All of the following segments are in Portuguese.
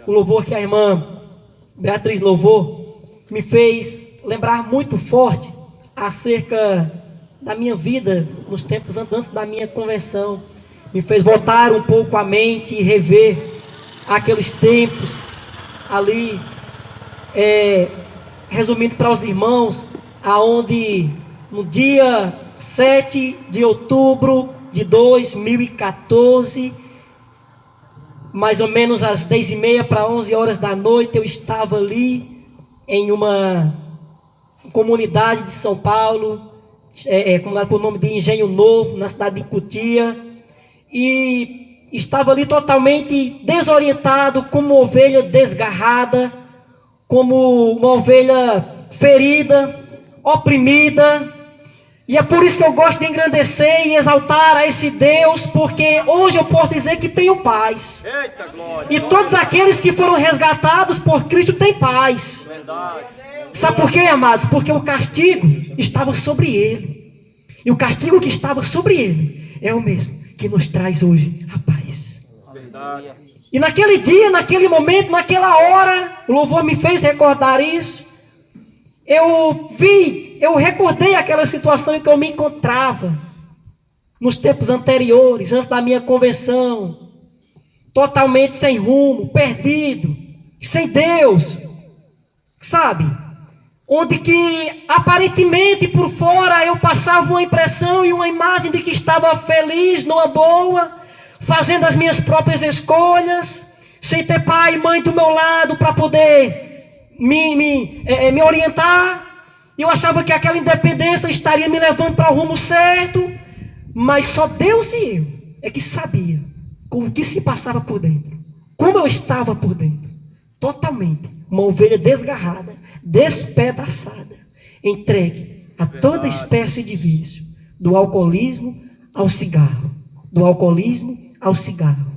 o louvor que a irmã Beatriz louvou me fez lembrar muito forte acerca da minha vida nos tempos antes da minha conversão. Me fez voltar um pouco a mente e rever aqueles tempos ali, resumindo para os irmãos, aonde no dia 7 de outubro de 2014, mais ou menos às 10h30 para 11 horas da noite, eu estava ali em uma comunidade de São Paulo, comunidade por nome de Engenho Novo, na cidade de Cotia, e estava ali totalmente desorientado, como uma ovelha desgarrada, como uma ovelha ferida, oprimida. E é por isso que eu gosto de engrandecer e exaltar a esse Deus, porque hoje eu posso dizer que tenho paz. Eita, glória. E todos aqueles que foram resgatados por Cristo têm paz. Verdade. Sabe por quê, amados? Porque o castigo estava sobre ele. E o castigo que estava sobre ele é o mesmo que nos traz hoje a paz. Verdade. E naquele dia, naquele momento, naquela hora, o louvor me fez recordar isso. Eu recordei aquela situação em que eu me encontrava nos tempos anteriores, antes da minha conversão, totalmente sem rumo, perdido, sem Deus, sabe? Onde que aparentemente por fora eu passava uma impressão e uma imagem de que estava feliz, numa boa, fazendo as minhas próprias escolhas, sem ter pai e mãe do meu lado para poder me orientar. Eu achava que aquela independência estaria me levando para o rumo certo, mas só Deus e eu é que sabia o que se passava por dentro, como eu estava por dentro, totalmente uma ovelha desgarrada, despedaçada, entregue a toda espécie de vício, do alcoolismo ao cigarro, do alcoolismo ao cigarro.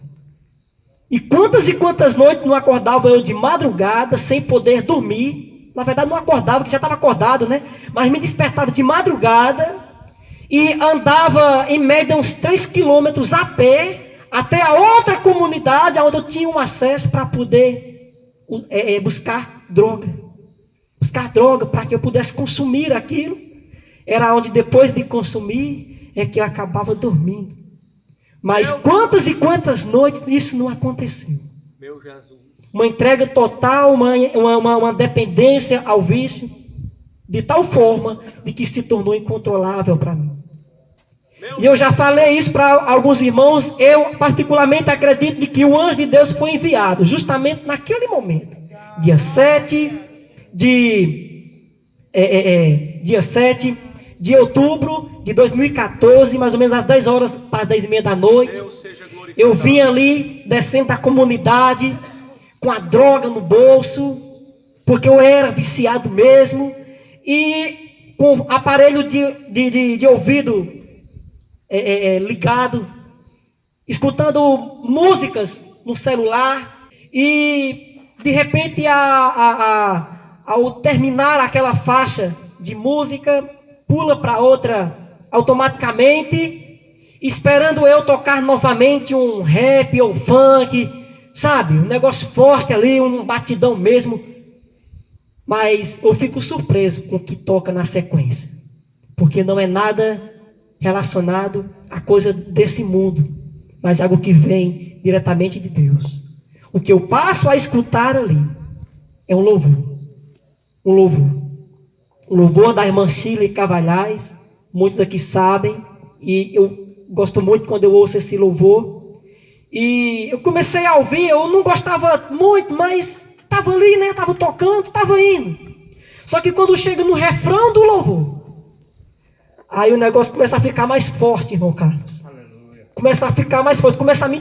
E quantas noites não acordava eu de madrugada sem poder dormir. Na verdade não acordava, porque já estava acordado, né? Mas me despertava de madrugada e andava em média uns 3 quilômetros a pé até a outra comunidade onde eu tinha um acesso para poder buscar droga. Buscar droga para que eu pudesse consumir aquilo. Era onde depois de consumir é que eu acabava dormindo. Mas quantas e quantas noites isso não aconteceu? Meu Jesus. Uma entrega total, uma dependência ao vício, de tal forma de que se tornou incontrolável para mim. E eu já falei isso para alguns irmãos. Eu particularmente acredito de que o anjo de Deus foi enviado justamente naquele momento, dia 7 de outubro de 2014, mais ou menos às 10 horas para as 10h30 da noite. Eu vim ali descendo da comunidade com a droga no bolso, porque eu era viciado mesmo, e com aparelho de ouvido ligado, escutando músicas no celular, e de repente ao terminar aquela faixa de música, pula para outra automaticamente, esperando eu tocar novamente um rap ou funk, sabe, um negócio forte ali, um batidão mesmo. Mas eu fico surpreso com o que toca na sequência, porque não é nada relacionado a coisa desse mundo, mas algo que vem diretamente de Deus. O que eu passo a escutar ali é um louvor. Um louvor. O louvor da irmã Shirley Cavalhais, muitos aqui sabem, e eu gosto muito quando eu ouço esse louvor. E eu comecei a ouvir, eu não gostava muito, mas estava ali, né? Estava tocando, estava indo. Só que quando chega no refrão do louvor, aí o negócio começa a ficar mais forte, irmão Carlos. Aleluia. Começa a ficar mais forte, começa a me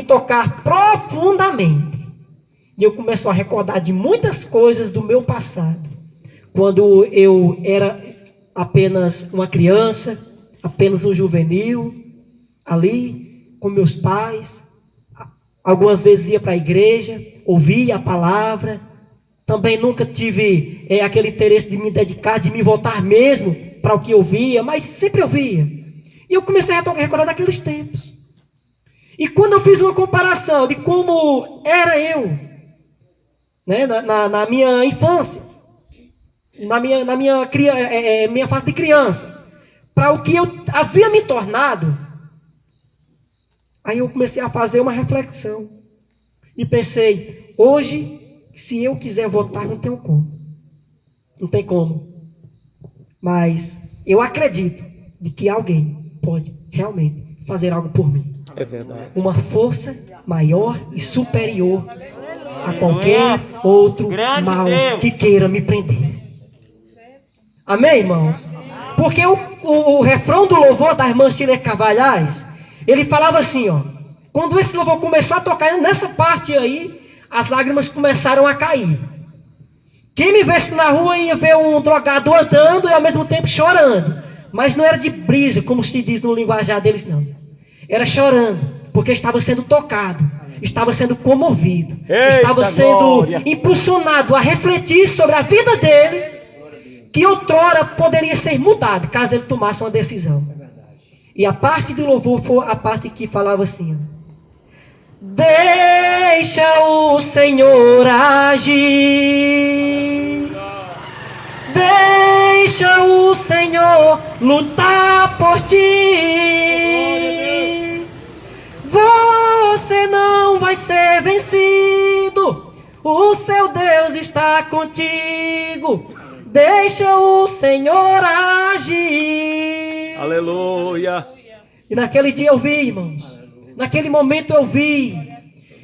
tocar profundamente. E eu começo a recordar de muitas coisas do meu passado, quando eu era apenas uma criança, apenas um juvenil, ali com meus pais. Algumas vezes ia para a igreja, ouvia a palavra. Também nunca tive aquele interesse de me dedicar, de me voltar mesmo para o que eu via, mas sempre ouvia. E eu comecei a recordar daqueles tempos. E quando eu fiz uma comparação de como era eu, né, na minha infância, minha fase de criança, para o que eu havia me tornado, aí eu comecei a fazer uma reflexão. E pensei, hoje, se eu quiser votar, não tenho como. Não tem como. Mas eu acredito de que alguém pode realmente fazer algo por mim. É verdade. Uma força maior e superior a qualquer outro mal que queira me prender. Amém, irmãos? Porque o refrão do louvor da irmã Sheila Carvalhais, ele falava assim, ó. Quando esse louvor começou a tocar, nessa parte aí, as lágrimas começaram a cair. Quem me visse na rua ia ver um drogado andando e ao mesmo tempo chorando. Mas não era de brisa, como se diz no linguajar deles, não. Era chorando, porque estava sendo tocado, estava sendo comovido, estava sendo impulsionado a refletir sobre a vida dele, que outrora poderia ser mudado, caso ele tomasse uma decisão. E a parte do louvor foi a parte que falava assim, ó. Deixa o Senhor agir. Deixa o Senhor lutar por ti. Você não vai ser vencido. O seu Deus está contigo. Deixa o Senhor agir. Aleluia. E naquele dia eu vi, irmãos. Naquele momento eu vi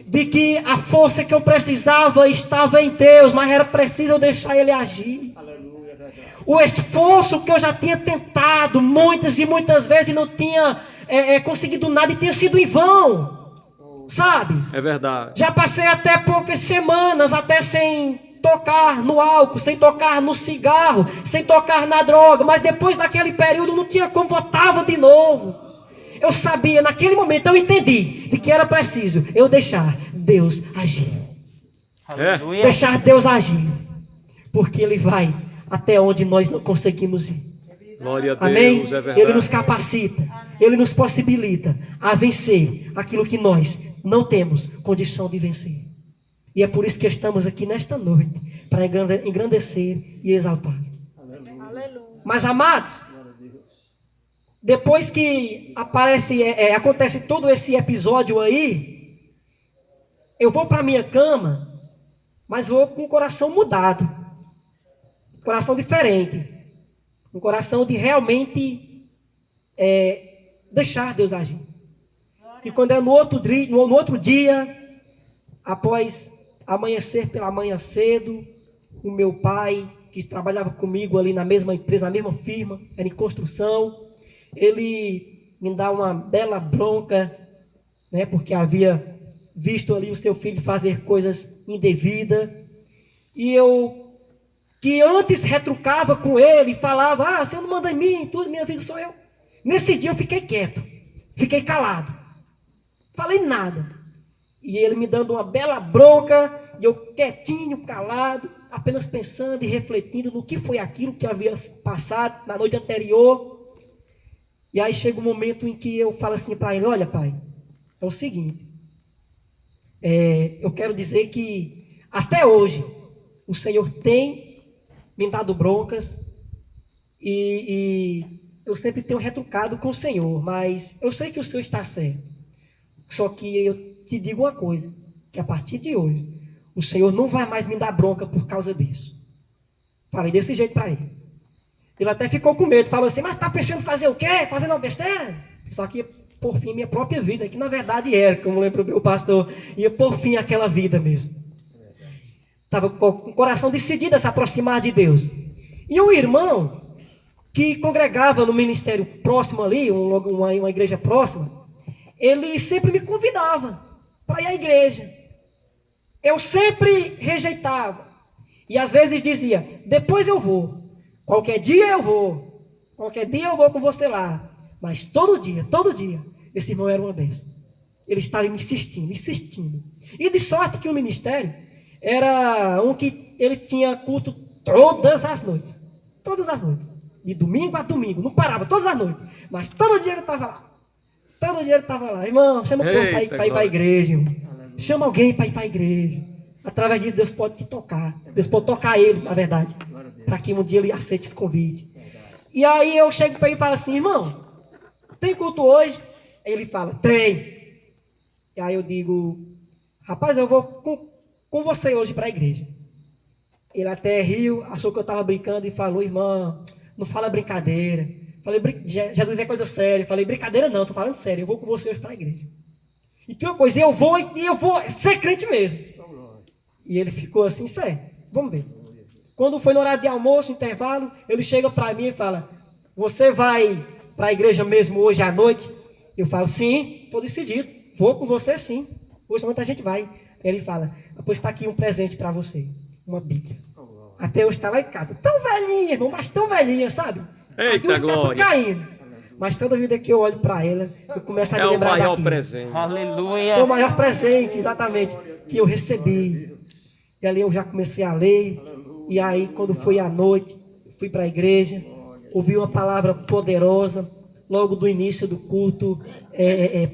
de que a força que eu precisava estava em Deus, mas era preciso eu deixar Ele agir. O esforço que eu já tinha tentado muitas e muitas vezes e não tinha conseguido nada e tinha sido em vão, sabe? É verdade. Já passei até poucas semanas, até sem tocar no álcool, sem tocar no cigarro, sem tocar na droga, mas depois daquele período não tinha como, voltava de novo. Eu sabia, naquele momento eu entendi de que era preciso eu deixar Deus agir. É. Deixar Deus agir. Porque Ele vai até onde nós não conseguimos ir. Glória a Deus, Amém? é verdade. Ele nos capacita, Ele nos possibilita a vencer aquilo que nós não temos condição de vencer. E é por isso que estamos aqui nesta noite, para engrandecer e exaltar. Mas amados, depois que acontece todo esse episódio aí, eu vou para minha cama, mas vou com o coração mudado, um coração diferente, um coração de realmente deixar Deus agir. E quando é no outro dia, após amanhecer pela manhã cedo, o meu pai, que trabalhava comigo ali na mesma empresa, na mesma firma, era em construção, ele me dá uma bela bronca, né, porque havia visto ali o seu filho fazer coisas indevidas. E eu, que antes retrucava com ele, falava, você não manda em mim, tudo, minha vida sou eu. Nesse dia eu fiquei quieto, fiquei calado, falei nada. E ele me dando uma bela bronca, e eu quietinho, calado, apenas pensando e refletindo no que foi aquilo que havia passado na noite anterior. E aí chega um momento em que eu falo assim para ele, olha pai, é o seguinte, eu quero dizer que até hoje o Senhor tem me dado broncas e eu sempre tenho retrucado com o Senhor, mas eu sei que o Senhor está certo. Só que eu te digo uma coisa, que a partir de hoje o Senhor não vai mais me dar bronca por causa disso. Falei desse jeito para ele. Ele até ficou com medo, falou assim, mas está pensando em fazer o quê? Fazendo uma besteira? Só que ia por fim minha própria vida, que na verdade era, como lembra o meu pastor, ia por fim aquela vida mesmo. Estava com o coração decidido a se aproximar de Deus. E um irmão que congregava no ministério próximo ali, uma igreja próxima, ele sempre me convidava para ir à igreja. Eu sempre rejeitava. E às vezes dizia, depois eu vou. Qualquer dia eu vou. Qualquer dia eu vou com você lá. Mas todo dia, esse irmão era uma bênção. Ele estava insistindo. E de sorte que o ministério era um que ele tinha culto todas as noites. Todas as noites. De domingo a domingo. Não parava, todas as noites. Mas todo dia ele estava lá. Todo dia ele estava lá. Irmão, chama o povo para ir para a igreja, irmão. Chama alguém para ir para a igreja. Através disso, Deus pode te tocar. Deus pode tocar ele, na verdade. Para que um dia ele aceite esse convite. E aí eu chego para ele e falo assim, irmão, tem culto hoje? Aí ele fala, tem. E aí eu digo, rapaz, eu vou com você hoje para a igreja. Ele até riu, achou que eu estava brincando e falou, irmão, não fala brincadeira. Falei, Jesus é coisa séria. Falei, brincadeira não, estou falando sério, eu vou com você hoje para a igreja. E tem uma coisa, eu vou ser crente mesmo. E ele ficou assim, sério, vamos ver. Quando foi no horário de almoço, intervalo, ele chega para mim e fala, você vai para a igreja mesmo hoje à noite? Eu falo, sim, estou decidido, vou com você sim. Hoje à noite a gente vai. Ele fala, pois está aqui um presente para você, uma Bíblia. Até hoje está lá em casa, tão velhinha, irmão, mas tão velhinha, sabe? Eita, glória. Caindo. Mas toda vida que eu olho para ela, eu começo a me lembrar daquilo. É o maior presente. Aleluia. Foi o maior presente, exatamente, que eu recebi. E ali eu já comecei a ler. E aí, quando foi à noite, fui para a igreja, ouvi uma palavra poderosa. Logo do início do culto,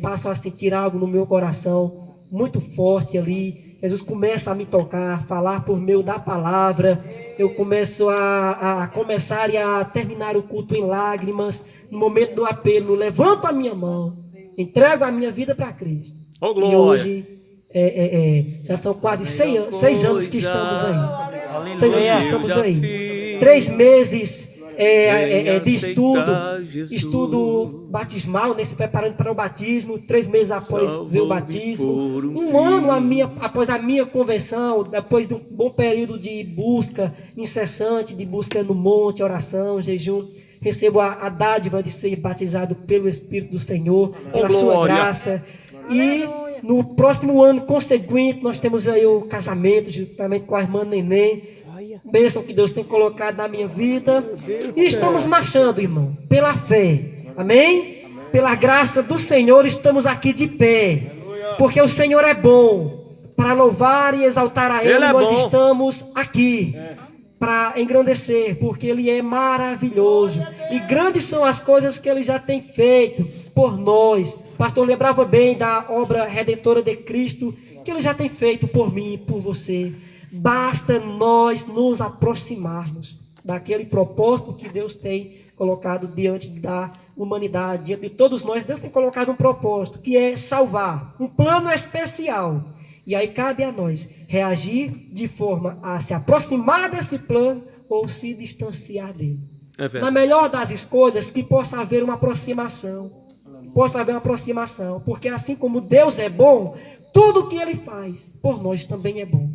passo a sentir algo no meu coração, muito forte ali. Jesus começa a me tocar, falar por meio da palavra. Eu começo a começar e a terminar o culto em lágrimas. No momento do apelo, levanto a minha mão, entrego a minha vida para Cristo. Oh, glória. E hoje já são quase 6 anos que estamos aí. 6 anos que estamos aí. 3 meses de estudo batismal, se preparando para o batismo. 3 meses após ver o batismo. 1 ano após a minha conversão, depois de um bom período de busca incessante, de busca no monte, oração, jejum. Recebo a dádiva de ser batizado pelo Espírito do Senhor, pela sua graça. E no próximo ano conseguinte, nós temos aí o casamento, juntamente com a irmã Neném. Bênção que Deus tem colocado na minha vida. E estamos marchando, irmão, pela fé. Amém? Pela graça do Senhor, estamos aqui de pé. Porque o Senhor é bom. Para louvar e exaltar a Ele, nós estamos aqui. Para engrandecer, porque Ele é maravilhoso. E grandes são as coisas que Ele já tem feito por nós. O pastor lembrava bem da obra redentora de Cristo, que Ele já tem feito por mim e por você. Basta nós nos aproximarmos daquele propósito que Deus tem colocado diante da humanidade, diante de todos nós. Deus tem colocado um propósito, que é salvar, um plano especial. E aí cabe a nós reagir de forma a se aproximar desse plano ou se distanciar dele. Na melhor das escolhas, que possa haver uma aproximação. Porque assim como Deus é bom, tudo que Ele faz por nós também é bom.